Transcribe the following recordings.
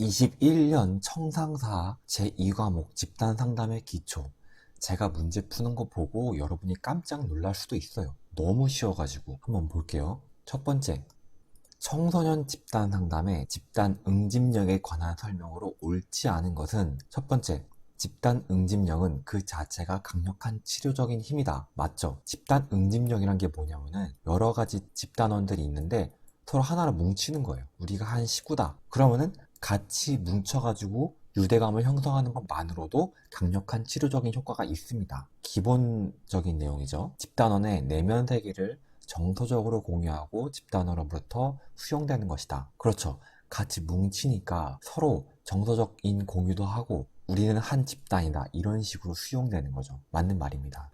21년 청상사 제2과목 집단상담의 기초. 제가 문제 푸는 거 보고 여러분이 깜짝 놀랄 수도 있어요. 너무 쉬워가지고 한번 볼게요. 첫 번째, 청소년 집단상담의 집단 응집력에 관한 설명으로 옳지 않은 것은, 첫 번째, 집단 응집력은 그 자체가 강력한 치료적인 힘이다. 맞죠? 집단 응집력이란 게 뭐냐면은 여러 가지 집단원들이 있는데 서로 하나로 뭉치는 거예요. 우리가 한 식구다. 그러면은 같이 뭉쳐가지고 유대감을 형성하는 것만으로도 강력한 치료적인 효과가 있습니다. 기본적인 내용이죠. 집단원의 내면 세계를 정서적으로 공유하고 집단원으로부터 수용되는 것이다. 그렇죠. 같이 뭉치니까 서로 정서적인 공유도 하고 우리는 한 집단이다, 이런 식으로 수용되는 거죠. 맞는 말입니다.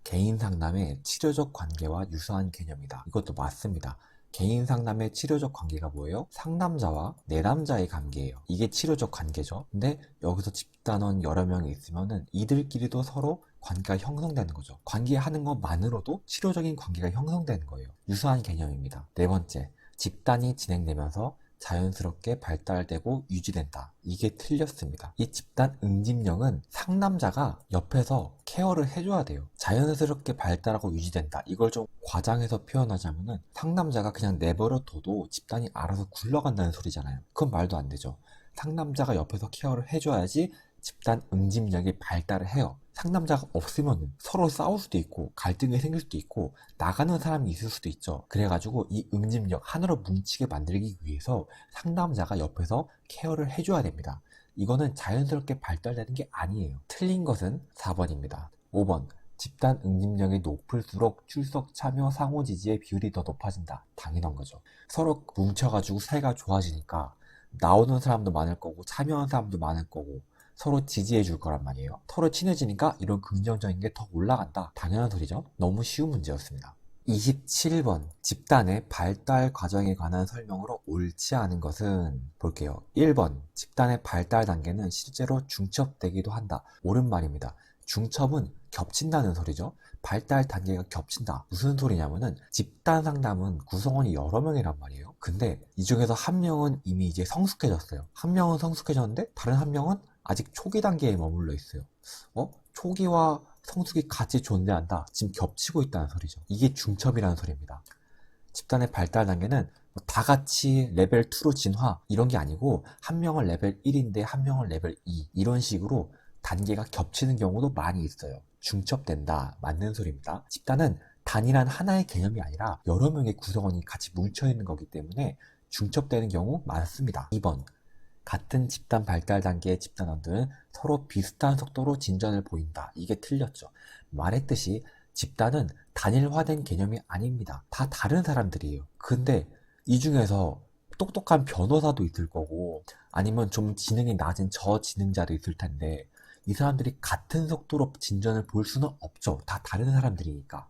개인 상담의 치료적 관계와 유사한 개념이다. 이것도 맞습니다. 개인 상담의 치료적 관계가 뭐예요? 상담자와 내담자의 관계예요. 이게 치료적 관계죠. 근데 여기서 집단원 여러 명이 있으면은 이들끼리도 서로 관계가 형성되는 거죠. 관계하는 것만으로도 치료적인 관계가 형성되는 거예요. 유사한 개념입니다. 네 번째, 집단이 진행되면서 자연스럽게 발달되고 유지된다. 이게 틀렸습니다. 이 집단 응집력은 상담자가 옆에서 케어를 해줘야 돼요. 자연스럽게 발달하고 유지된다. 이걸 좀 과장해서 표현하자면은 상담자가 그냥 내버려 둬도 집단이 알아서 굴러간다는 소리잖아요. 그건 말도 안 되죠. 상담자가 옆에서 케어를 해줘야지 집단 응집력이 발달을 해요. 상담자가 없으면 서로 싸울 수도 있고 갈등이 생길 수도 있고 나가는 사람이 있을 수도 있죠. 그래가지고 이 응집력 하나로 뭉치게 만들기 위해서 상담자가 옆에서 케어를 해줘야 됩니다. 이거는 자연스럽게 발달되는 게 아니에요. 틀린 것은 4번입니다. 5번, 집단 응집력이 높을수록 출석, 참여, 상호 지지의 비율이 더 높아진다. 당연한 거죠. 서로 뭉쳐가지고 사이가 좋아지니까 나오는 사람도 많을 거고 참여하는 사람도 많을 거고 서로 지지해 줄 거란 말이에요. 서로 친해지니까 이런 긍정적인 게 더 올라간다. 당연한 소리죠. 너무 쉬운 문제였습니다. 27번, 집단의 발달 과정에 관한 설명으로 옳지 않은 것은, 볼게요. 1번, 집단의 발달 단계는 실제로 중첩되기도 한다. 옳은 말입니다. 중첩은 겹친다는 소리죠. 발달 단계가 겹친다. 무슨 소리냐면은 집단 상담은 구성원이 여러 명이란 말이에요. 근데 이 중에서 한 명은 이미 이제 성숙해졌어요. 한 명은 성숙해졌는데 다른 한 명은 아직 초기 단계에 머물러 있어요. 초기와 성숙이 같이 존재한다. 지금 겹치고 있다는 소리죠. 이게 중첩이라는 소리입니다. 집단의 발달 단계는 다 같이 레벨 2로 진화 이런 게 아니고 한 명은 레벨 1인데 한 명은 레벨 2 이런 식으로 단계가 겹치는 경우도 많이 있어요. 중첩된다. 맞는 소리입니다. 집단은 단일한 하나의 개념이 아니라 여러 명의 구성원이 같이 뭉쳐있는 거기 때문에 중첩되는 경우 많습니다. 2번, 같은 집단 발달 단계의 집단원들은 서로 비슷한 속도로 진전을 보인다. 이게 틀렸죠. 말했듯이 집단은 단일화된 개념이 아닙니다. 다 다른 사람들이에요. 근데 이 중에서 똑똑한 변호사도 있을 거고 아니면 좀 지능이 낮은 저지능자도 있을 텐데 이 사람들이 같은 속도로 진전을 볼 수는 없죠. 다 다른 사람들이니까.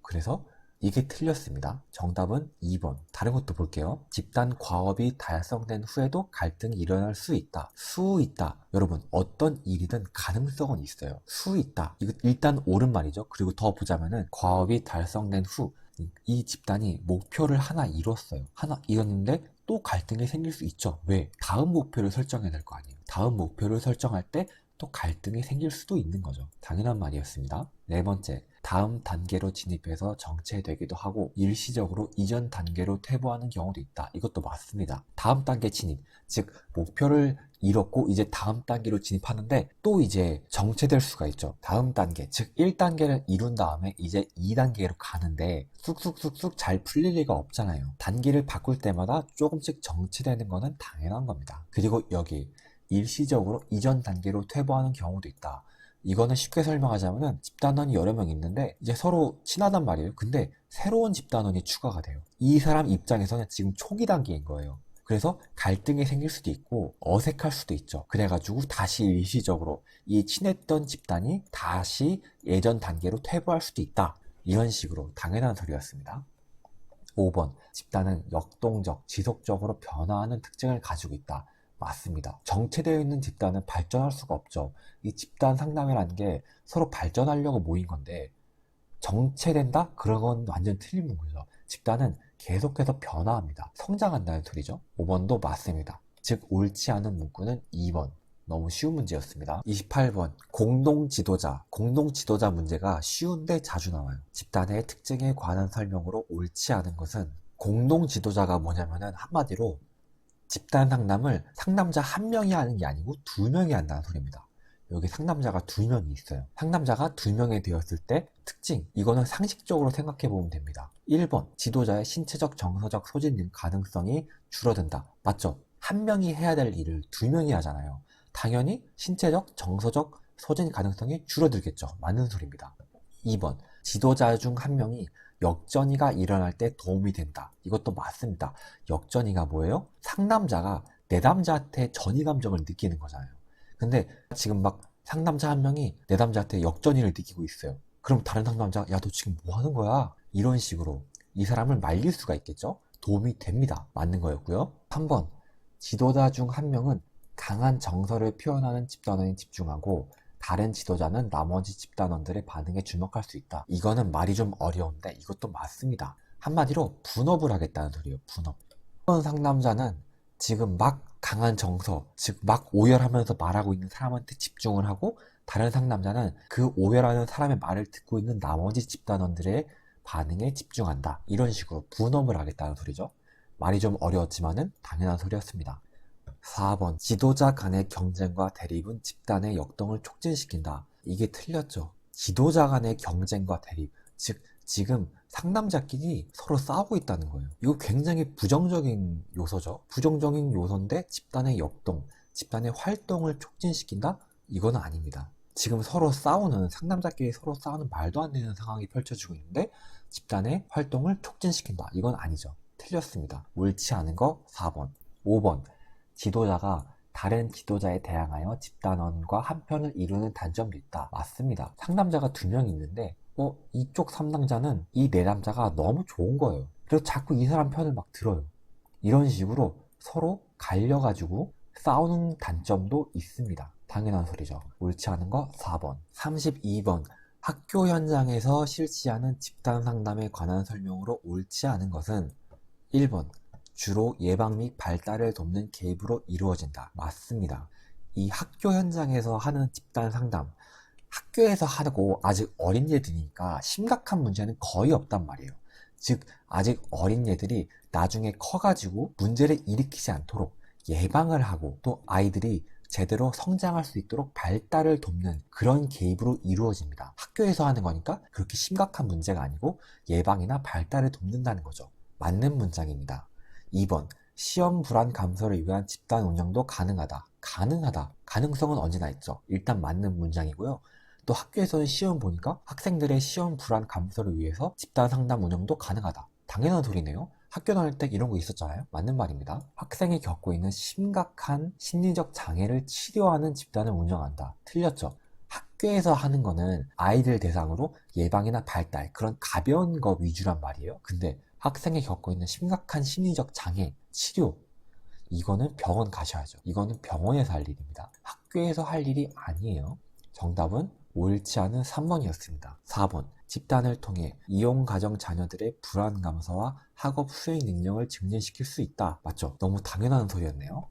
그래서 이게 틀렸습니다. 정답은 2번. 다른 것도 볼게요. 집단 과업이 달성된 후에도 갈등이 일어날 수 있다. 수 있다. 여러분, 어떤 일이든 가능성은 있어요. 수 있다. 이거 일단 옳은 말이죠. 그리고 더 보자면은 과업이 달성된 후 이 집단이 목표를 하나 이뤘어요. 하나 이뤘는데 또 갈등이 생길 수 있죠. 왜? 다음 목표를 설정해야 될 거 아니에요. 다음 목표를 설정할 때 또 갈등이 생길 수도 있는 거죠. 당연한 말이었습니다. 네 번째, 다음 단계로 진입해서 정체되기도 하고 일시적으로 이전 단계로 퇴보하는 경우도 있다. 이것도 맞습니다. 다음 단계 진입, 즉 목표를 이뤘고 이제 다음 단계로 진입하는데 또 이제 정체될 수가 있죠. 다음 단계, 즉 1단계를 이룬 다음에 이제 2단계로 가는데 쑥쑥쑥쑥 잘 풀릴 리가 없잖아요. 단계를 바꿀 때마다 조금씩 정체되는 거는 당연한 겁니다. 그리고 여기 일시적으로 이전 단계로 퇴보하는 경우도 있다. 이거는 쉽게 설명하자면은 집단원이 여러 명 있는데 이제 서로 친하단 말이에요. 근데 새로운 집단원이 추가가 돼요. 이 사람 입장에서는 지금 초기 단계인 거예요. 그래서 갈등이 생길 수도 있고 어색할 수도 있죠. 그래가지고 다시 일시적으로 이 친했던 집단이 다시 예전 단계로 퇴보할 수도 있다. 이런 식으로 당연한 소리였습니다. 5번, 집단은 역동적, 지속적으로 변화하는 특징을 가지고 있다. 맞습니다. 정체되어 있는 집단은 발전할 수가 없죠. 이 집단 상담이라는 게 서로 발전하려고 모인 건데 정체된다? 그런 건 완전 틀린 거죠. 집단은 계속해서 변화합니다. 성장한다는 소리죠. 5번도 맞습니다. 즉 옳지 않은 문구는 2번. 너무 쉬운 문제였습니다. 28번 공동지도자. 공동지도자 문제가 쉬운데 자주 나와요. 집단의 특징에 관한 설명으로 옳지 않은 것은, 공동지도자가 뭐냐면은 한마디로 집단 상담을 상담자 한 명이 하는 게 아니고 두 명이 한다는 소리입니다. 여기 상담자가 두 명이 있어요. 상담자가 두 명이 되었을 때 특징, 이거는 상식적으로 생각해 보면 됩니다. 1번 지도자의 신체적 정서적 소진 등 가능성이 줄어든다. 맞죠? 한 명이 해야 될 일을 두 명이 하잖아요. 당연히 신체적 정서적 소진 가능성이 줄어들겠죠. 맞는 소리입니다. 2번 지도자 중 한 명이 역전이가 일어날 때 도움이 된다. 이것도 맞습니다. 역전이가 뭐예요? 상담자가 내담자한테 전이 감정을 느끼는 거잖아요. 근데 지금 막 상담자 한 명이 내담자한테 역전이를 느끼고 있어요. 그럼 다른 상담자가 야, 너 지금 뭐 하는 거야? 이런 식으로 이 사람을 말릴 수가 있겠죠? 도움이 됩니다. 맞는 거였고요. 3번 지도자 중 한 명은 강한 정서를 표현하는 집단원에 집중하고 다른 지도자는 나머지 집단원들의 반응에 주목할 수 있다. 이거는 말이 좀 어려운데 이것도 맞습니다. 한마디로 분업을 하겠다는 소리예요. 분업. 이번 상담자는 지금 막 강한 정서, 즉 막 오열하면서 말하고 있는 사람한테 집중을 하고, 다른 상담자는 그 오열하는 사람의 말을 듣고 있는 나머지 집단원들의 반응에 집중한다. 이런 식으로 분업을 하겠다는 소리죠. 말이 좀 어려웠지만은 당연한 소리였습니다. 4번 지도자 간의 경쟁과 대립은 집단의 역동을 촉진시킨다. 이게 틀렸죠. 지도자 간의 경쟁과 대립, 즉 지금 상담자끼리 서로 싸우고 있다는 거예요. 이거 굉장히 부정적인 요소죠. 부정적인 요소인데 집단의 역동, 집단의 활동을 촉진시킨다? 이건 아닙니다. 지금 서로 싸우는, 상담자끼리 서로 싸우는 말도 안 되는 상황이 펼쳐지고 있는데 집단의 활동을 촉진시킨다. 이건 아니죠. 틀렸습니다. 옳지 않은 거 4번. 5번 지도자가 다른 지도자에 대항하여 집단원과 한 편을 이루는 단점도 있다. 맞습니다. 상담자가 두 명 있는데 이쪽 상담자는 이 내담자가 너무 좋은 거예요. 그래서 자꾸 이 사람 편을 막 들어요. 이런 식으로 서로 갈려가지고 싸우는 단점도 있습니다. 당연한 소리죠. 옳지 않은 거 4번. 32번 학교 현장에서 실시하는 집단 상담에 관한 설명으로 옳지 않은 것은 1번 주로 예방 및 발달을 돕는 개입으로 이루어진다. 맞습니다. 이 학교 현장에서 하는 집단 상담, 학교에서 하고 아직 어린 얘들이니까 심각한 문제는 거의 없단 말이에요. 즉 아직 어린 얘들이 나중에 커가지고 문제를 일으키지 않도록 예방을 하고, 또 아이들이 제대로 성장할 수 있도록 발달을 돕는 그런 개입으로 이루어집니다. 학교에서 하는 거니까 그렇게 심각한 문제가 아니고 예방이나 발달을 돕는다는 거죠. 맞는 문장입니다. 2번 시험 불안 감소를 위한 집단 운영도 가능하다. 가능하다. 가능성은 언제나 있죠. 일단 맞는 문장이고요. 또 학교에서는 시험 보니까 학생들의 시험 불안 감소를 위해서 집단 상담 운영도 가능하다. 당연한 소리네요. 학교 다닐 때 이런 거 있었잖아요. 맞는 말입니다. 학생이 겪고 있는 심각한 심리적 장애를 치료하는 집단을 운영한다. 틀렸죠. 학교에서 하는 거는 아이들 대상으로 예방이나 발달, 그런 가벼운 거 위주란 말이에요. 근데 학생이 겪고 있는 심각한 심리적 장애, 치료, 이거는 병원 가셔야죠. 이거는 병원에서 할 일입니다. 학교에서 할 일이 아니에요. 정답은 옳지 않은 3번이었습니다. 4번 집단을 통해 이용가정 자녀들의 불안 감소와 학업 수행 능력을 증진시킬 수 있다. 맞죠? 너무 당연한 소리였네요.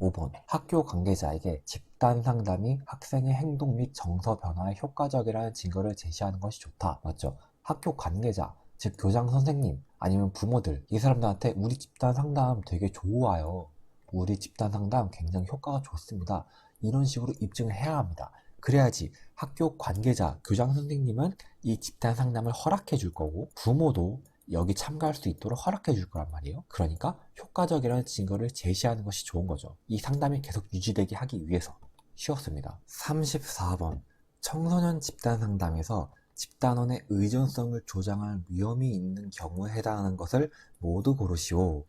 5번 학교 관계자에게 집단 상담이 학생의 행동 및 정서 변화에 효과적이라는 증거를 제시하는 것이 좋다. 맞죠? 학교 관계자, 즉 교장 선생님 아니면 부모들, 이 사람들한테 우리 집단 상담 되게 좋아요. 우리 집단 상담 굉장히 효과가 좋습니다. 이런 식으로 입증을 해야 합니다. 그래야지 학교 관계자, 교장 선생님은 이 집단 상담을 허락해 줄 거고, 부모도 여기 참가할 수 있도록 허락해 줄 거란 말이에요. 그러니까 효과적이라는 증거를 제시하는 것이 좋은 거죠. 이 상담이 계속 유지되게 하기 위해서. 쉬웠습니다. 34번 청소년 집단 상담에서 집단원의 의존성을 조장할 위험이 있는 경우에 해당하는 것을 모두 고르시오.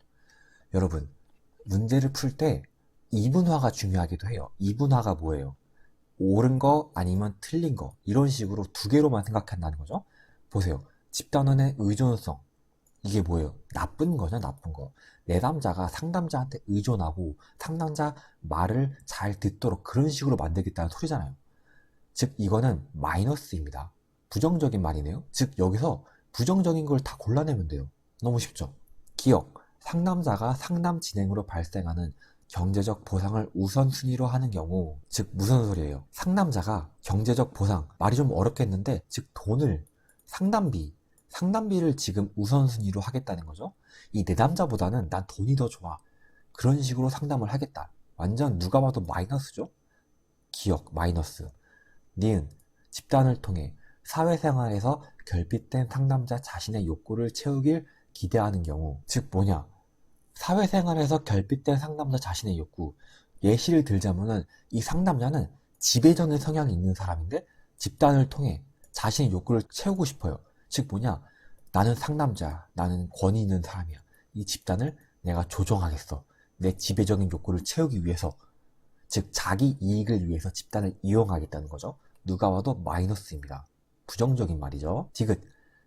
여러분, 문제를 풀 때 이분화가 중요하기도 해요. 이분화가 뭐예요? 옳은 거 아니면 틀린 거, 이런 식으로 두 개로만 생각한다는 거죠. 보세요. 집단원의 의존성, 이게 뭐예요? 나쁜 거죠, 나쁜 거. 내담자가 상담자한테 의존하고 상담자 말을 잘 듣도록 그런 식으로 만들겠다는 소리잖아요. 즉 이거는 마이너스입니다. 부정적인 말이네요. 즉 여기서 부정적인 걸 다 골라내면 돼요. 너무 쉽죠? 기억, 상담자가 상담 진행으로 발생하는 경제적 보상을 우선순위로 하는 경우, 즉 무슨 소리예요? 상담자가 경제적 보상, 말이 좀 어렵겠는데, 즉 돈을, 상담비를 지금 우선순위로 하겠다는 거죠. 이 내담자보다는 난 돈이 더 좋아. 그런 식으로 상담을 하겠다. 완전 누가 봐도 마이너스죠? 기억, 마이너스. 니은, 집단을 통해 사회생활에서 결핍된 상담자 자신의 욕구를 채우길 기대하는 경우, 즉 뭐냐? 사회생활에서 결핍된 상담자 자신의 욕구. 예시를 들자면은 이 상담자는 지배적인 성향이 있는 사람인데 집단을 통해 자신의 욕구를 채우고 싶어요. 즉 뭐냐? 나는 상담자, 나는 권위 있는 사람이야. 이 집단을 내가 조종하겠어. 내 지배적인 욕구를 채우기 위해서. 즉 자기 이익을 위해서 집단을 이용하겠다는 거죠. 누가 봐도 마이너스입니다. 부정적인 말이죠. 디귿,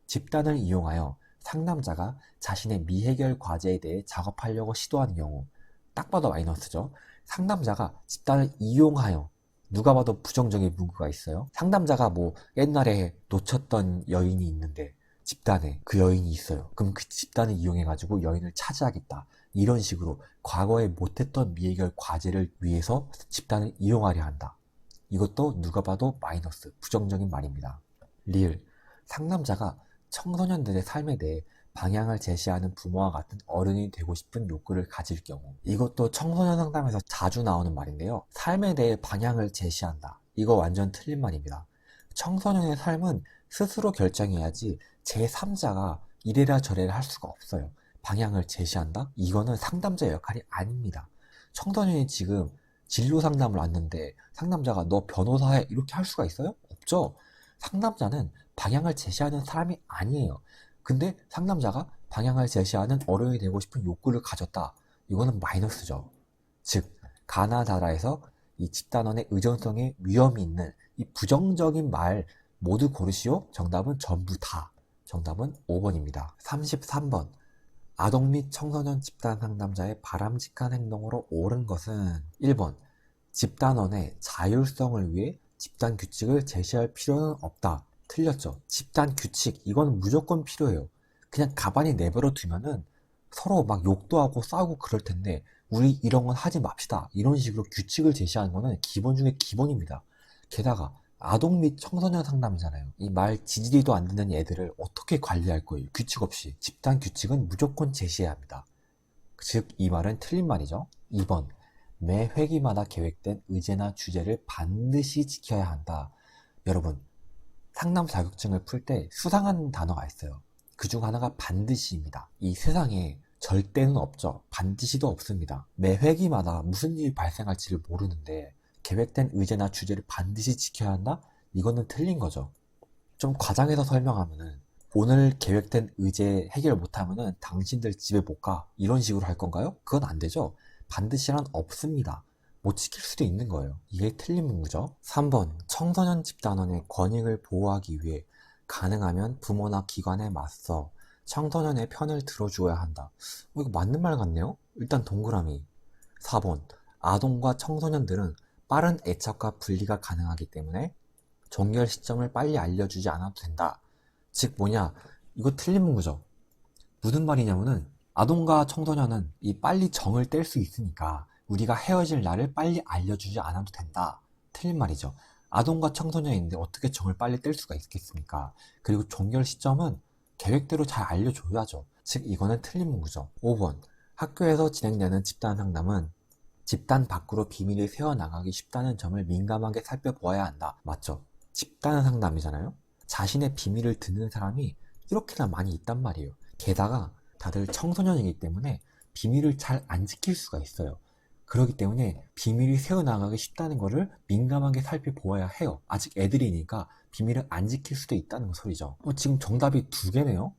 집단을 이용하여 상담자가 자신의 미해결 과제에 대해 작업하려고 시도하는 경우, 딱 봐도 마이너스죠. 상담자가 집단을 이용하여, 누가 봐도 부정적인 문구가 있어요. 상담자가 뭐 옛날에 놓쳤던 여인이 있는데 집단에 그 여인이 있어요. 그럼 그 집단을 이용해가지고 여인을 차지하겠다. 이런 식으로 과거에 못했던 미해결 과제를 위해서 집단을 이용하려 한다. 이것도 누가 봐도 마이너스, 부정적인 말입니다. 리을, 상담자가 청소년들의 삶에 대해 방향을 제시하는 부모와 같은 어른이 되고 싶은 욕구를 가질 경우, 이것도 청소년 상담에서 자주 나오는 말인데요. 삶에 대해 방향을 제시한다. 이거 완전 틀린 말입니다. 청소년의 삶은 스스로 결정해야지 제3자가 이래라 저래라 할 수가 없어요. 방향을 제시한다? 이거는 상담자의 역할이 아닙니다. 청소년이 지금 진로 상담을 왔는데 상담자가 너 변호사해 이렇게 할 수가 있어요? 없죠. 상담자는 방향을 제시하는 사람이 아니에요. 근데 상담자가 방향을 제시하는 어른이 되고 싶은 욕구를 가졌다. 이거는 마이너스죠. 즉 가나다라에서 이 집단원의 의존성에 위험이 있는 이 부정적인 말 모두 고르시오. 정답은 전부 다. 정답은 5번입니다. 33번, 아동 및 청소년 집단 상담자의 바람직한 행동으로 옳은 것은 1번, 집단원의 자율성을 위해 집단 규칙을 제시할 필요는 없다. 틀렸죠. 집단 규칙, 이건 무조건 필요해요. 그냥 가만히 내버려 두면은 서로 막 욕도 하고 싸우고 그럴 텐데 우리 이런 건 하지 맙시다. 이런 식으로 규칙을 제시하는 거는 기본 중에 기본입니다. 게다가 아동 및 청소년 상담이잖아요. 이 말 지지리도 안 듣는 애들을 어떻게 관리할 거예요? 규칙 없이. 집단 규칙은 무조건 제시해야 합니다. 즉 이 말은 틀린 말이죠. 2번, 매 회기마다 계획된 의제나 주제를 반드시 지켜야 한다. 여러분, 상담 자격증을 풀 때 수상한 단어가 있어요. 그 중 하나가 반드시입니다. 이 세상에 절대는 없죠. 반드시도 없습니다. 매 회기마다 무슨 일이 발생할지를 모르는데 계획된 의제나 주제를 반드시 지켜야 한다? 이거는 틀린 거죠. 좀 과장해서 설명하면은 오늘 계획된 의제 해결 못하면은 당신들 집에 못 가. 이런 식으로 할 건가요? 그건 안 되죠. 반드시란 없습니다. 못 지킬 수도 있는 거예요. 이게 틀린 문구죠. 3번, 청소년 집단원의 권익을 보호하기 위해 가능하면 부모나 기관에 맞서 청소년의 편을 들어주어야 한다. 이거 맞는 말 같네요? 일단 동그라미. 4번, 아동과 청소년들은 빠른 애착과 분리가 가능하기 때문에 종결 시점을 빨리 알려주지 않아도 된다. 즉 뭐냐, 이거 틀린 문구죠. 무슨 말이냐면은 아동과 청소년은 이 빨리 정을 뗄 수 있으니까 우리가 헤어질 날을 빨리 알려주지 않아도 된다. 틀린 말이죠. 아동과 청소년인데 어떻게 정을 빨리 뗄 수가 있겠습니까? 그리고 종결 시점은 계획대로 잘 알려줘야죠. 즉 이거는 틀린 문구죠. 5번, 학교에서 진행되는 집단 상담은 집단 밖으로 비밀이 새어나가기 쉽다는 점을 민감하게 살펴보아야 한다. 맞죠? 집단 상담이잖아요. 자신의 비밀을 듣는 사람이 이렇게나 많이 있단 말이에요. 게다가 다들 청소년이기 때문에 비밀을 잘 안 지킬 수가 있어요. 그렇기 때문에 비밀이 새어나가기 쉽다는 것을 민감하게 살펴보아야 해요. 아직 애들이니까 비밀을 안 지킬 수도 있다는 소리죠. 지금 정답이 2개네요.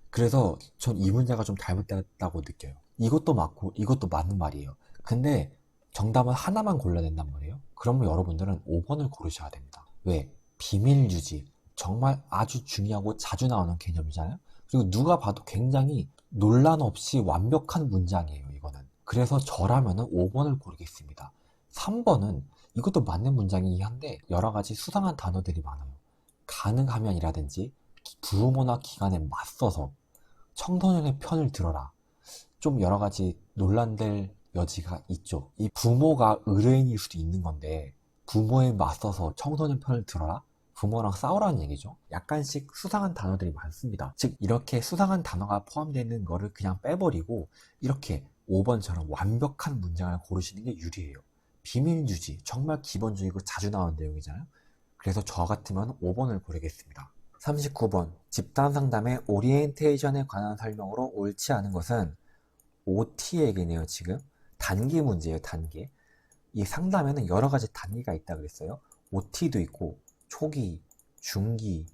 그래서 전 이 문제가 좀 잘못됐다고 느껴요. 이것도 맞고 이것도 맞는 말이에요. 근데 정답은 하나만 골라야 된단 말이에요. 그러면 여러분들은 5번을 고르셔야 됩니다. 왜? 비밀 유지. 정말 아주 중요하고 자주 나오는 개념이잖아요. 그리고 누가 봐도 굉장히 논란 없이 완벽한 문장이에요, 이거는. 그래서 저라면은 5번을 고르겠습니다. 3번은 이것도 맞는 문장이긴 한데 여러 가지 수상한 단어들이 많아요. 가능하면이라든지 부모나 기관에 맞서서 청소년의 편을 들어라. 좀 여러 가지 논란될 여지가 있죠. 이 부모가 의뢰인일 수도 있는 건데 부모에 맞서서 청소년 편을 들어라? 부모랑 싸우라는 얘기죠. 약간씩 수상한 단어들이 많습니다. 즉 이렇게 수상한 단어가 포함되는 거를 그냥 빼버리고 이렇게 5번처럼 완벽한 문장을 고르시는 게 유리해요. 비밀 유지, 정말 기본적이고 자주 나오는 내용이잖아요. 그래서 저 같으면 5번을 고르겠습니다. 39번, 집단 상담의 오리엔테이션에 관한 설명으로 옳지 않은 것은 OT 얘기네요. 지금 단계 문제예요. 단계. 이 상담에는 여러 가지 단계가 있다 그랬어요. OT도 있고 초기, 중기,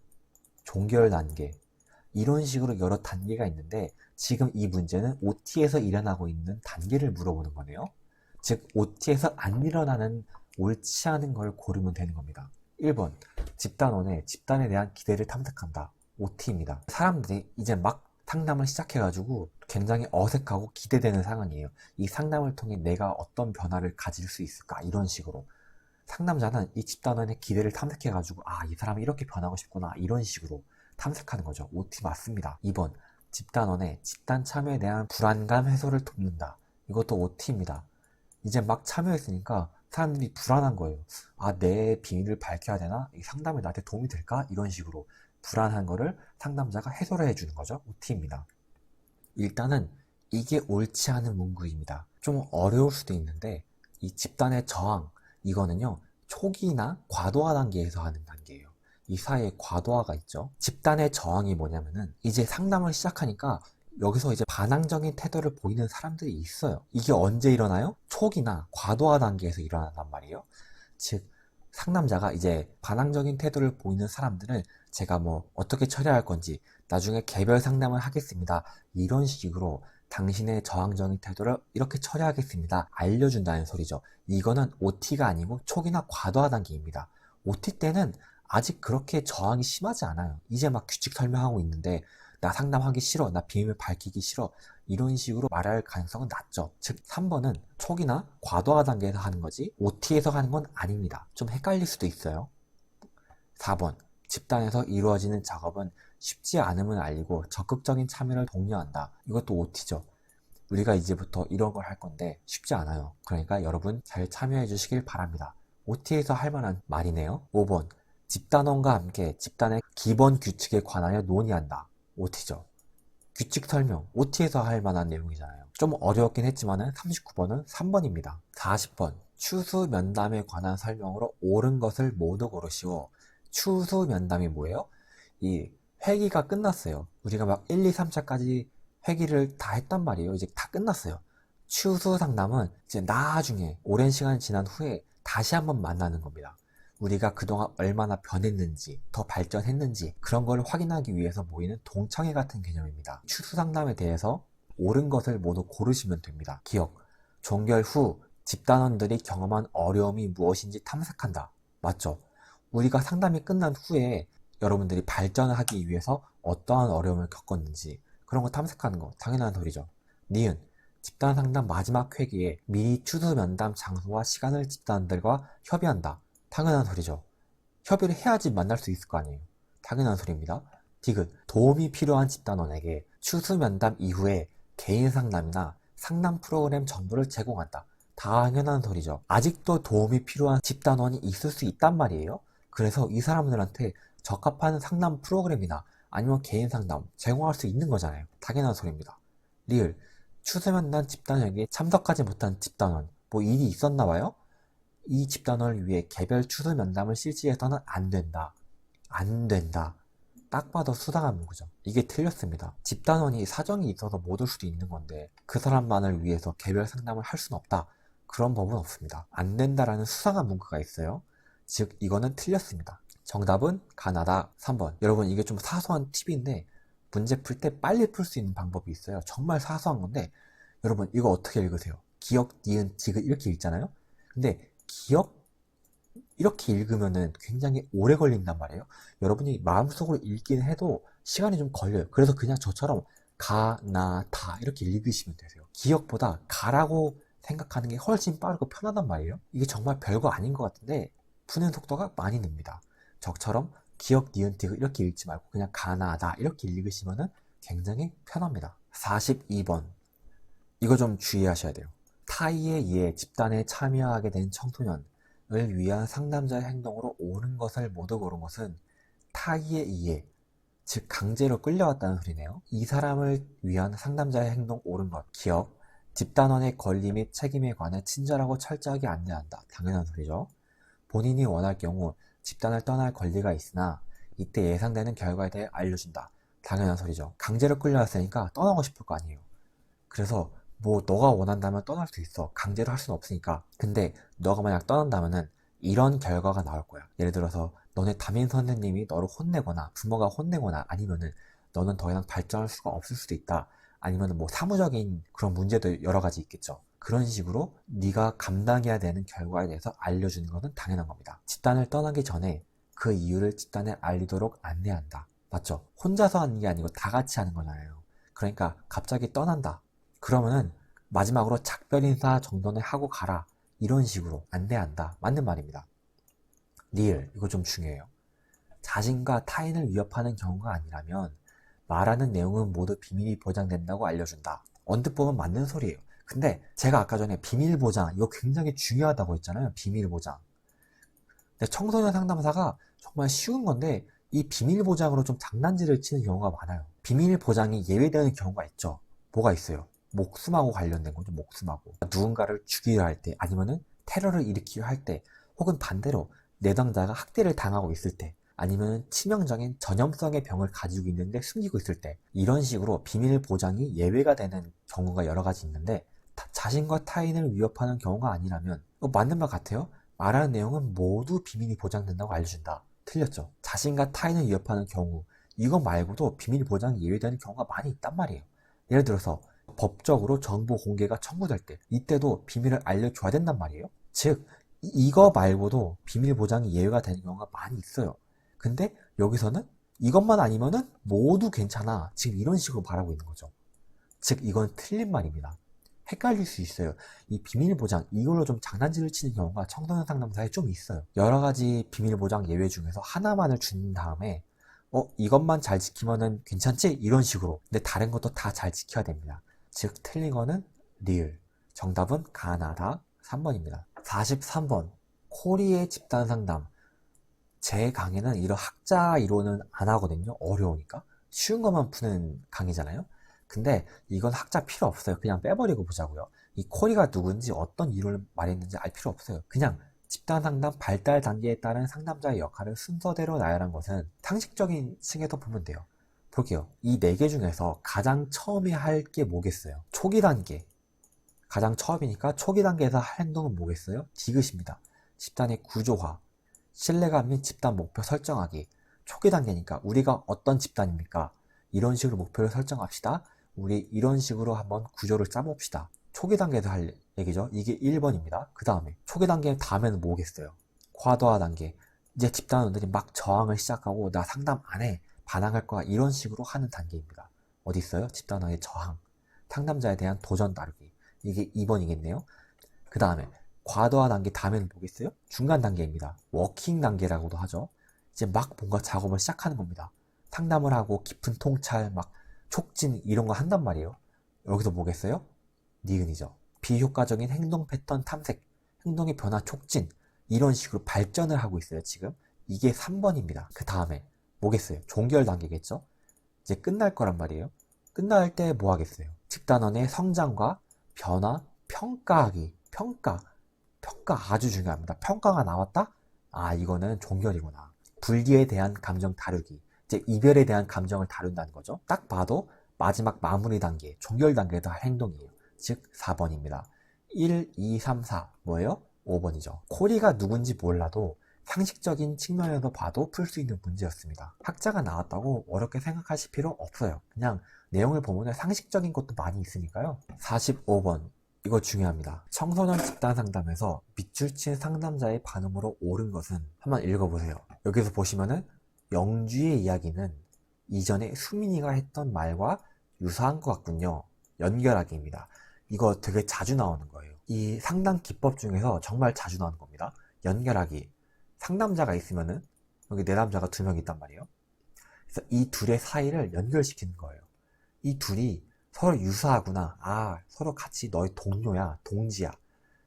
종결 단계 이런 식으로 여러 단계가 있는데 지금 이 문제는 OT에서 일어나고 있는 단계를 물어보는 거네요. 즉 OT에서 안 일어나는 옳지 않은 걸 고르면 되는 겁니다. 1번, 집단원의 집단에 대한 기대를 탐색한다. OT입니다. 사람들이 이제 막 상담을 시작해가지고 굉장히 어색하고 기대되는 상황이에요. 이 상담을 통해 내가 어떤 변화를 가질 수 있을까? 이런 식으로. 상담자는 이 집단원의 기대를 탐색해가지고 아, 이 사람이 이렇게 변하고 싶구나. 이런 식으로 탐색하는 거죠. OT 맞습니다. 2번, 집단원의 집단 참여에 대한 불안감 해소를 돕는다. 이것도 OT입니다. 이제 막 참여했으니까 사람들이 불안한 거예요. 아, 내 비밀을 밝혀야 되나? 이 상담이 나한테 도움이 될까? 이런 식으로 불안한 거를 상담자가 해소를 해주는 거죠. OT입니다. 일단은 이게 옳지 않은 문구입니다. 좀 어려울 수도 있는데 이 집단의 저항, 이거는요 초기나 과도화 단계에서 하는 단계예요. 이 사이에 과도화가 있죠. 집단의 저항이 뭐냐면은 이제 상담을 시작하니까 여기서 이제 반항적인 태도를 보이는 사람들이 있어요. 이게 언제 일어나요? 초기나 과도화 단계에서 일어난단 말이에요. 즉 상담자가 이제 반항적인 태도를 보이는 사람들을 제가 뭐 어떻게 처리할 건지 나중에 개별 상담을 하겠습니다. 이런 식으로 당신의 저항적인 태도를 이렇게 처리하겠습니다. 알려준다는 소리죠. 이거는 OT가 아니고 초기나 과도화 단계입니다. OT 때는 아직 그렇게 저항이 심하지 않아요. 이제 막 규칙 설명하고 있는데 나 상담하기 싫어, 나 비밀 밝히기 싫어 이런 식으로 말할 가능성은 낮죠. 즉 3번은 초기나 과도화 단계에서 하는 거지 OT에서 하는 건 아닙니다. 좀 헷갈릴 수도 있어요. 4번, 집단에서 이루어지는 작업은 쉽지 않음을 알리고 적극적인 참여를 독려한다. 이것도 OT죠. 우리가 이제부터 이런 걸 할 건데 쉽지 않아요. 그러니까 여러분 잘 참여해 주시길 바랍니다. OT에서 할 만한 말이네요. 5번, 집단원과 함께 집단의 기본 규칙에 관하여 논의한다. OT죠. 규칙 설명, OT에서 할 만한 내용이잖아요. 좀 어려웠긴 했지만 39번은 3번입니다. 40번, 추수 면담에 관한 설명으로 옳은 것을 모두 고르시오. 추수 면담이 뭐예요? 이 회기가 끝났어요. 우리가 막 1, 2, 3차까지 회기를 다 했단 말이에요. 이제 다 끝났어요. 추수 상담은 이제 나중에 오랜 시간이 지난 후에 다시 한번 만나는 겁니다. 우리가 그동안 얼마나 변했는지, 더 발전했는지 그런 걸 확인하기 위해서 모이는 동창회 같은 개념입니다. 추수 상담에 대해서 옳은 것을 모두 고르시면 됩니다. 기억, 종결 후 집단원들이 경험한 어려움이 무엇인지 탐색한다. 맞죠? 우리가 상담이 끝난 후에 여러분들이 발전을 하기 위해서 어떠한 어려움을 겪었는지 그런 거 탐색하는 거 당연한 소리죠. 니은, 집단 상담 마지막 회기에 미리 추수 면담 장소와 시간을 집단들과 협의한다. 당연한 소리죠. 협의를 해야지 만날 수 있을 거 아니에요. 당연한 소리입니다. 디귿, 도움이 필요한 집단원에게 추수 면담 이후에 개인 상담이나 상담 프로그램 정보를 제공한다. 당연한 소리죠. 아직도 도움이 필요한 집단원이 있을 수 있단 말이에요. 그래서 이 사람들한테 적합한 상담 프로그램이나 아니면 개인 상담 제공할 수 있는 거잖아요. 당연한 소리입니다. 리을, 추수 면담 집단회의에 참석하지 못한 집단원, 뭐 일이 있었나 봐요? 이 집단원을 위해 개별 추수 면담을 실시해서는 안 된다. 안 된다. 딱 봐도 수상한 문구죠. 이게 틀렸습니다. 집단원이 사정이 있어서 못 올 수도 있는 건데 그 사람만을 위해서 개별 상담을 할 수는 없다. 그런 법은 없습니다. 안 된다라는 수상한 문구가 있어요. 즉 이거는 틀렸습니다. 정답은 가나다 3번. 여러분 이게 좀 사소한 팁인데 문제 풀 때 빨리 풀 수 있는 방법이 있어요. 정말 사소한 건데 여러분 이거 어떻게 읽으세요? 기억, 니은, 디귿 이렇게 읽잖아요. 근데 기억 이렇게 읽으면은 굉장히 오래 걸린단 말이에요. 여러분이 마음속으로 읽긴 해도 시간이 좀 걸려요. 그래서 그냥 저처럼 가, 나, 다 이렇게 읽으시면 되세요. 기억보다 가라고 생각하는 게 훨씬 빠르고 편하단 말이에요. 이게 정말 별거 아닌 것 같은데 푸는 속도가 많이 늡니다. 저처럼 기억, 니은, 디귿 이렇게 읽지 말고 그냥 가나, 나 이렇게 읽으시면은 굉장히 편합니다. 42번. 이거 좀 주의하셔야 돼요. 타의에 의해 집단에 참여하게 된 청소년을 위한 상담자의 행동으로 옳은 것을 모두 고른 것은 타의에 의해, 즉 강제로 끌려왔다는 소리네요. 이 사람을 위한 상담자의 행동 옳은 것, 기억, 집단원의 권리 및 책임에 관해 친절하고 철저하게 안내한다. 당연한 소리죠. 본인이 원할 경우 집단을 떠날 권리가 있으나 이때 예상되는 결과에 대해 알려준다. 당연한 소리죠. 강제로 끌려왔으니까 떠나고 싶을 거 아니에요. 그래서 뭐 너가 원한다면 떠날 수 있어. 강제로 할 수는 없으니까. 근데 너가 만약 떠난다면은 이런 결과가 나올 거야. 예를 들어서 너네 담임 선생님이 너를 혼내거나 부모가 혼내거나 아니면은 너는 더 이상 발전할 수가 없을 수도 있다. 아니면은 뭐 사무적인 그런 문제도 여러 가지 있겠죠. 그런 식으로 네가 감당해야 되는 결과에 대해서 알려주는 것은 당연한 겁니다. 집단을 떠나기 전에 그 이유를 집단에 알리도록 안내한다. 맞죠? 혼자서 하는 게 아니고 다 같이 하는 거잖아요. 그러니까 갑자기 떠난다. 그러면은 마지막으로 작별 인사 정도는 하고 가라. 이런 식으로 안내한다. 맞는 말입니다. 리을, 이거 좀 중요해요. 자신과 타인을 위협하는 경우가 아니라면 말하는 내용은 모두 비밀이 보장된다고 알려준다. 언뜻 보면 맞는 소리예요. 근데 제가 아까 전에 비밀 보장, 이거 굉장히 중요하다고 했잖아요. 비밀 보장. 근데 청소년 상담사가 정말 쉬운 건데 이 비밀 보장으로 좀 장난질을 치는 경우가 많아요. 비밀 보장이 예외되는 경우가 있죠. 뭐가 있어요? 목숨하고 관련된 거죠. 목숨하고. 누군가를 죽이려 할 때, 아니면은 테러를 일으키려 할 때, 혹은 반대로 내담자가 학대를 당하고 있을 때, 아니면 치명적인 전염성의 병을 가지고 있는데 숨기고 있을 때, 이런 식으로 비밀 보장이 예외가 되는 경우가 여러 가지 있는데, 자신과 타인을 위협하는 경우가 아니라면 맞는 말 같아요. 말하는 내용은 모두 비밀이 보장된다고 알려준다. 틀렸죠. 자신과 타인을 위협하는 경우, 이거 말고도 비밀 보장이 예외되는 경우가 많이 있단 말이에요. 예를 들어서 법적으로 정보 공개가 청구될 때, 이때도 비밀을 알려줘야 된단 말이에요. 즉 이거 말고도 비밀 보장이 예외가 되는 경우가 많이 있어요. 근데 여기서는 이것만 아니면은 모두 괜찮아. 지금 이런 식으로 말하고 있는 거죠. 즉 이건 틀린 말입니다. 헷갈릴 수 있어요. 이 비밀 보장, 이걸로 좀 장난질을 치는 경우가 청소년 상담사에 좀 있어요. 여러 가지 비밀 보장 예외 중에서 하나만을 준 다음에 이것만 잘 지키면은 괜찮지? 이런 식으로. 근데 다른 것도 다 잘 지켜야 됩니다. 즉 틀린 거는 리을. 정답은 가나다 3번입니다. 43번 코리의 집단 상담. 제 강의는 이런 학자 이론은 안 하거든요. 어려우니까. 쉬운 것만 푸는 강의잖아요. 근데 이건 학자 필요 없어요. 그냥 빼버리고 보자고요. 이 코리가 누군지 어떤 이론을 말했는지 알 필요 없어요. 그냥 집단 상담 발달 단계에 따른 상담자의 역할을 순서대로 나열한 것은 상식적인 층에서 보면 돼요. 볼게요. 이 네 개 중에서 가장 처음에 할 게 뭐겠어요? 초기 단계. 가장 처음이니까 초기 단계에서 할 행동은 뭐겠어요? 디귿입니다. 집단의 구조화, 신뢰감 및 집단 목표 설정하기. 초기 단계니까 우리가 어떤 집단입니까? 이런 식으로 목표를 설정합시다. 우리 이런 식으로 한번 구조를 짜봅시다. 초기 단계에서 할 얘기죠. 이게 1번입니다. 그 다음에 초기 단계 다음에는 뭐겠어요? 과도화 단계. 이제 집단원들이 막 저항을 시작하고 나 상담 안 해. 반항할 거야. 이런 식으로 하는 단계입니다. 어디 있어요? 집단원의 저항. 상담자에 대한 도전 따르기. 이게 2번이겠네요. 그 다음에 과도화 단계 다음에는 뭐겠어요? 중간 단계입니다. 워킹 단계라고도 하죠. 이제 막 뭔가 작업을 시작하는 겁니다. 상담을 하고 깊은 통찰, 막 촉진 이런 거 한단 말이에요. 여기서 뭐겠어요? 니은이죠. 비효과적인 행동 패턴 탐색, 행동의 변화 촉진 이런 식으로 발전을 하고 있어요. 지금 이게 3번입니다. 그 다음에 뭐겠어요? 종결 단계겠죠. 이제 끝날 거란 말이에요. 끝날 때 뭐 하겠어요? 집단원의 성장과 변화, 평가하기. 평가 아주 중요합니다. 평가가 나왔다? 아, 이거는 종결이구나. 불기에 대한 감정 다루기. 이제 이별에 대한 감정을 다룬다는 거죠. 딱 봐도 마지막 마무리 단계, 종결 단계에서 할 행동이에요. 즉 4번입니다. 1, 2, 3, 4 뭐예요? 5번이죠. 코리가 누군지 몰라도 상식적인 측면에서 봐도 풀 수 있는 문제였습니다. 학자가 나왔다고 어렵게 생각하실 필요 없어요. 그냥 내용을 보면 상식적인 것도 많이 있으니까요. 45번 이거 중요합니다. 청소년 집단 상담에서 밑줄 친 상담자의 반응으로 옳은 것은 한번 읽어보세요. 여기서 보시면은 영주의 이야기는 이전에 수민이가 했던 말과 유사한 것 같군요. 연결하기입니다. 이거 되게 자주 나오는 거예요. 이 상담 기법 중에서 정말 자주 나오는 겁니다. 연결하기. 상담자가 있으면은 여기 내담자가 2명 있단 말이에요. 그래서 이 둘의 사이를 연결시키는 거예요. 이 둘이 서로 유사하구나. 아, 서로 같이 너의 동료야, 동지야.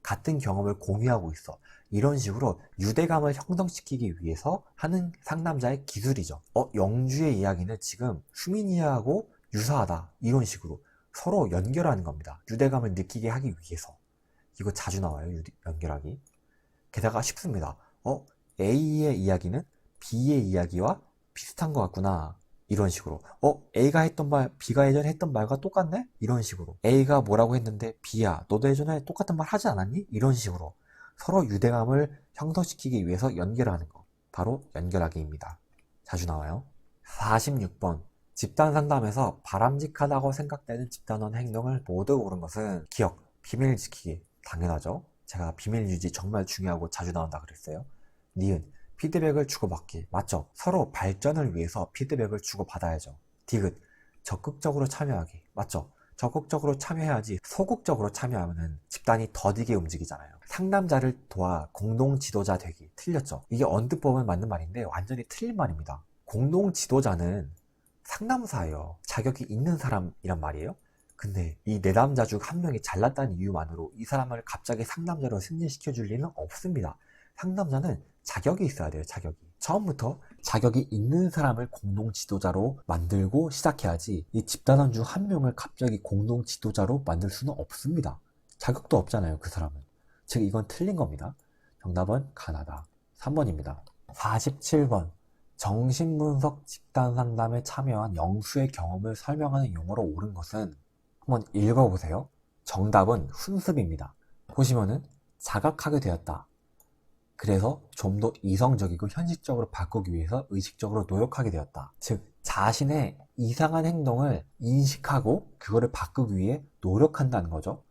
같은 경험을 공유하고 있어. 이런 식으로 유대감을 형성시키기 위해서 하는 상남자의 기술이죠. 영주의 이야기는 지금 수민이하고 유사하다. 이런 식으로 서로 연결하는 겁니다. 유대감을 느끼게 하기 위해서. 이거 자주 나와요, 연결하기. 게다가 쉽습니다. A의 이야기는 B의 이야기와 비슷한 것 같구나. 이런 식으로. A가 했던 말, B가 예전에 했던 말과 똑같네? 이런 식으로. A가 뭐라고 했는데, B야, 너도 예전에 똑같은 말 하지 않았니? 이런 식으로. 서로 유대감을 형성시키기 위해서 연결하는 거. 바로 연결하기입니다. 자주 나와요. 46번. 집단 상담에서 바람직하다고 생각되는 집단원 행동을 모두 고른 것은 기억, 비밀 지키기. 당연하죠. 제가 비밀 유지 정말 중요하고 자주 나온다 그랬어요. 니은, 피드백을 주고받기. 맞죠? 서로 발전을 위해서 피드백을 주고받아야죠. 디귿, 적극적으로 참여하기. 맞죠? 적극적으로 참여해야지 소극적으로 참여하면 집단이 더디게 움직이잖아요. 상담자를 도와 공동 지도자 되기. 틀렸죠? 이게 언뜻 보면 맞는 말인데 완전히 틀린 말입니다. 공동 지도자는 상담사예요. 자격이 있는 사람이란 말이에요. 근데 이 내담자 중 한 명이 잘났다는 이유만으로 이 사람을 갑자기 상담자로 승진시켜줄 리는 없습니다. 상담자는 자격이 있어야 돼요, 자격이. 처음부터 자격이 있는 사람을 공동 지도자로 만들고 시작해야지 이 집단원 중 한 명을 갑자기 공동 지도자로 만들 수는 없습니다. 자격도 없잖아요, 그 사람은. 즉, 이건 틀린 겁니다. 정답은 가나다. 3번입니다. 47번. 정신분석 집단 상담에 참여한 영수의 경험을 설명하는 용어로 옳은 것은 한번 읽어보세요. 정답은 훈습입니다. 보시면은 자각하게 되었다. 그래서 좀 더 이성적이고 현실적으로 바꾸기 위해서 의식적으로 노력하게 되었다. 즉, 자신의 이상한 행동을 인식하고 그거를 바꾸기 위해 노력한다는 거죠.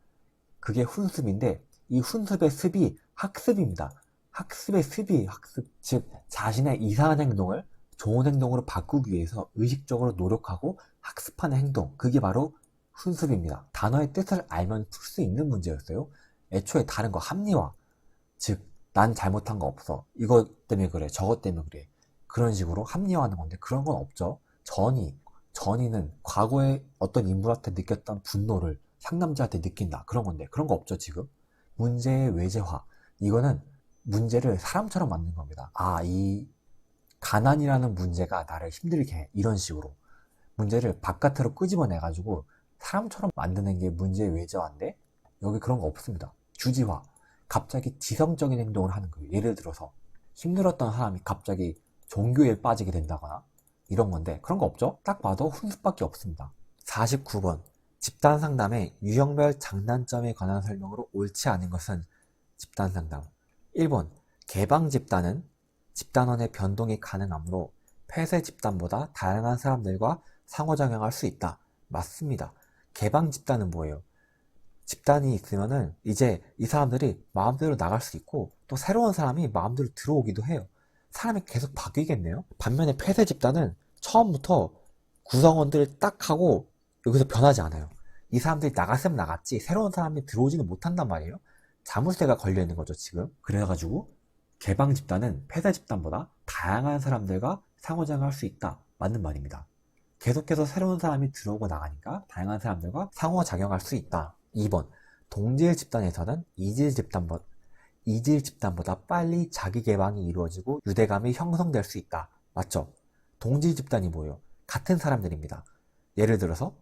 그게 훈습인데 이 훈습의 습이 학습입니다. 학습의 습이 학습. 즉, 자신의 이상한 행동을 좋은 행동으로 바꾸기 위해서 의식적으로 노력하고 학습하는 행동. 그게 바로 훈습입니다. 단어의 뜻을 알면 풀 수 있는 문제였어요. 애초에 다른 거 합리화. 즉, 난 잘못한 거 없어. 이것 때문에 그래. 저것 때문에 그래. 그런 식으로 합리화하는 건데 그런 건 없죠. 전이는 과거에 어떤 인물한테 느꼈던 분노를 상남자한테 느낀다. 그런 건데 그런 거 없죠, 지금. 문제의 외제화. 이거는 문제를 사람처럼 만든 겁니다. 아, 이 가난이라는 문제가 나를 힘들게 해. 이런 식으로. 문제를 바깥으로 끄집어내가지고 사람처럼 만드는 게 문제의 외제화인데 여기 그런 거 없습니다. 주지화. 갑자기 지성적인 행동을 하는 거예요. 예를 들어서 힘들었던 사람이 갑자기 종교에 빠지게 된다거나 이런 건데 그런 거 없죠? 딱 봐도 훈수밖에 없습니다. 49번. 집단 상담의 유형별 장단점에 관한 설명으로 옳지 않은 것은 집단 상담. 1번. 개방 집단은 집단원의 변동이 가능하므로 폐쇄 집단보다 다양한 사람들과 상호작용할 수 있다. 맞습니다. 개방 집단은 뭐예요? 집단이 있으면은 이제 이 사람들이 마음대로 나갈 수 있고 또 새로운 사람이 마음대로 들어오기도 해요. 사람이 계속 바뀌겠네요. 반면에 폐쇄 집단은 처음부터 구성원들을 딱 하고 여기서 변하지 않아요. 이 사람들이 나갔으면 나갔지 새로운 사람이 들어오지는 못한단 말이에요. 자물쇠가 걸려있는 거죠, 지금. 그래가지고 개방 집단은 폐쇄 집단보다 다양한 사람들과 상호작용할 수 있다. 맞는 말입니다. 계속해서 새로운 사람이 들어오고 나가니까 다양한 사람들과 상호작용할 수 있다. 2번. 동질 집단에서는 이질 집단보다 빨리 자기 개방이 이루어지고 유대감이 형성될 수 있다. 맞죠? 동질 집단이 뭐예요? 같은 사람들입니다. 예를 들어서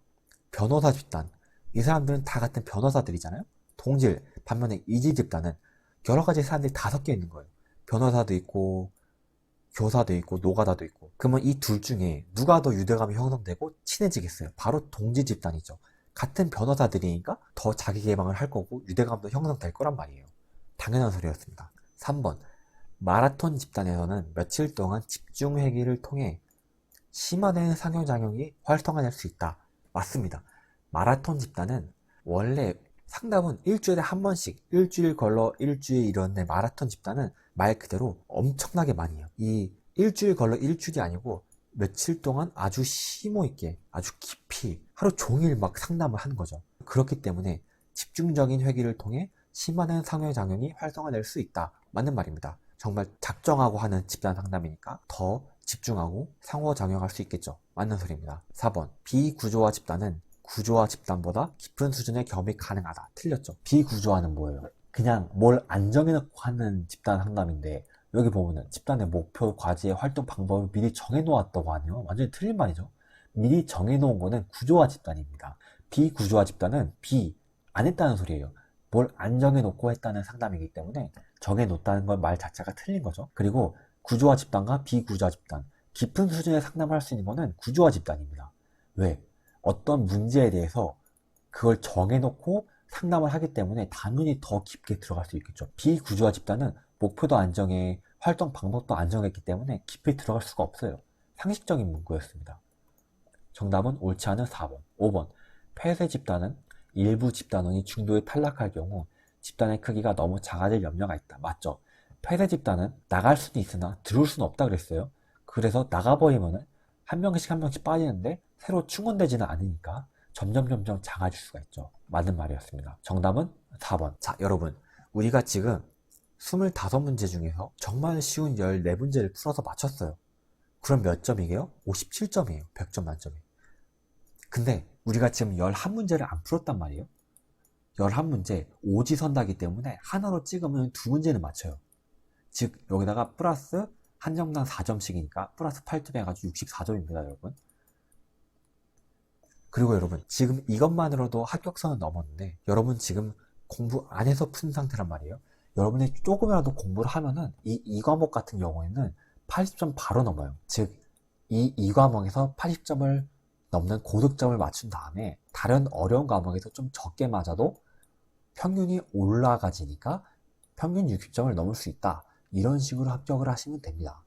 변호사 집단. 이 사람들은 다 같은 변호사들이잖아요? 동질. 반면에 이질 집단은 여러 가지 사람들이 다 섞여 있는 거예요. 변호사도 있고 교사도 있고 노가다도 있고. 그러면 이 둘 중에 누가 더 유대감이 형성되고 친해지겠어요? 바로 동질 집단이죠. 같은 변호사들이니까 더 자기 개방을 할 거고 유대감도 형성될 거란 말이에요. 당연한 소리였습니다. 3번. 마라톤 집단에서는 며칠 동안 집중회기를 통해 심화된 상호작용이 활성화될 수 있다. 맞습니다. 마라톤 집단은 원래 상담은 일주일에 한 번씩 일주일 걸러 일주일 이런데 마라톤 집단은 말 그대로 엄청나게 많이 해요. 이 일주일 걸러 일주일이 아니고 며칠 동안 아주 심호 있게 아주 깊이 하루 종일 막 상담을 하는 거죠. 그렇기 때문에 집중적인 회기를 통해 심화된 상호작용이 활성화될 수 있다. 맞는 말입니다. 정말 작정하고 하는 집단 상담이니까 더 집중하고 상호작용할 수 있겠죠. 맞는 소리입니다. 4번. 비구조화 집단은 구조화 집단보다 깊은 수준의 경험이 가능하다. 틀렸죠. 비구조화는 뭐예요? 그냥 뭘 안 정해놓고 하는 집단 상담인데 여기 보면은 집단의 목표, 과제, 활동 방법을 미리 정해놓았다고 하네요. 완전히 틀린 말이죠. 미리 정해놓은 거는 구조화 집단입니다. 비구조화 집단은 안 했다는 소리예요. 뭘 안 정해놓고 했다는 상담이기 때문에 정해놓았다는 건 말 자체가 틀린 거죠. 그리고 구조화 집단과 비구조화 집단, 깊은 수준의 상담을 할 수 있는 거는 구조화 집단입니다. 왜? 어떤 문제에 대해서 그걸 정해놓고 상담을 하기 때문에 당연히 더 깊게 들어갈 수 있겠죠. 비구조화 집단은 목표도 안 정해, 활동 방법도 안 정했기 때문에 깊이 들어갈 수가 없어요. 상식적인 문구였습니다. 정답은 옳지 않은 4번. 5번. 폐쇄 집단은 일부 집단원이 중도에 탈락할 경우 집단의 크기가 너무 작아질 염려가 있다. 맞죠? 폐쇄 집단은 나갈 수는 있으나 들어올 수는 없다 그랬어요. 그래서 나가버리면은 한 명씩 빠지는데 새로 충원되지는 않으니까 점점 작아질 수가 있죠. 맞는 말이었습니다. 정답은 4번. 자, 여러분. 우리가 지금 25문제 중에서 정말 쉬운 14문제를 풀어서 맞췄어요. 그럼 몇 점이게요? 57점이에요. 100점 만점에. 근데 우리가 지금 11문제를 안 풀었단 말이에요. 11문제 오지선다기 때문에 하나로 찍으면 2문제는 맞춰요. 즉 여기다가 플러스 한 점당 4점씩이니까 플러스 8점 해가지고 64점입니다, 여러분. 그리고 여러분 지금 이것만으로도 합격선은 넘었는데 여러분 지금 공부 안 해서 푼 상태란 말이에요. 여러분이 조금이라도 공부를 하면은 이 과목 같은 경우에는 80점 바로 넘어요. 즉 이 과목에서 80점을 넘는 고득점을 맞춘 다음에 다른 어려운 과목에서 좀 적게 맞아도 평균이 올라가지니까 평균 60점을 넘을 수 있다. 이런 식으로 합격을 하시면 됩니다.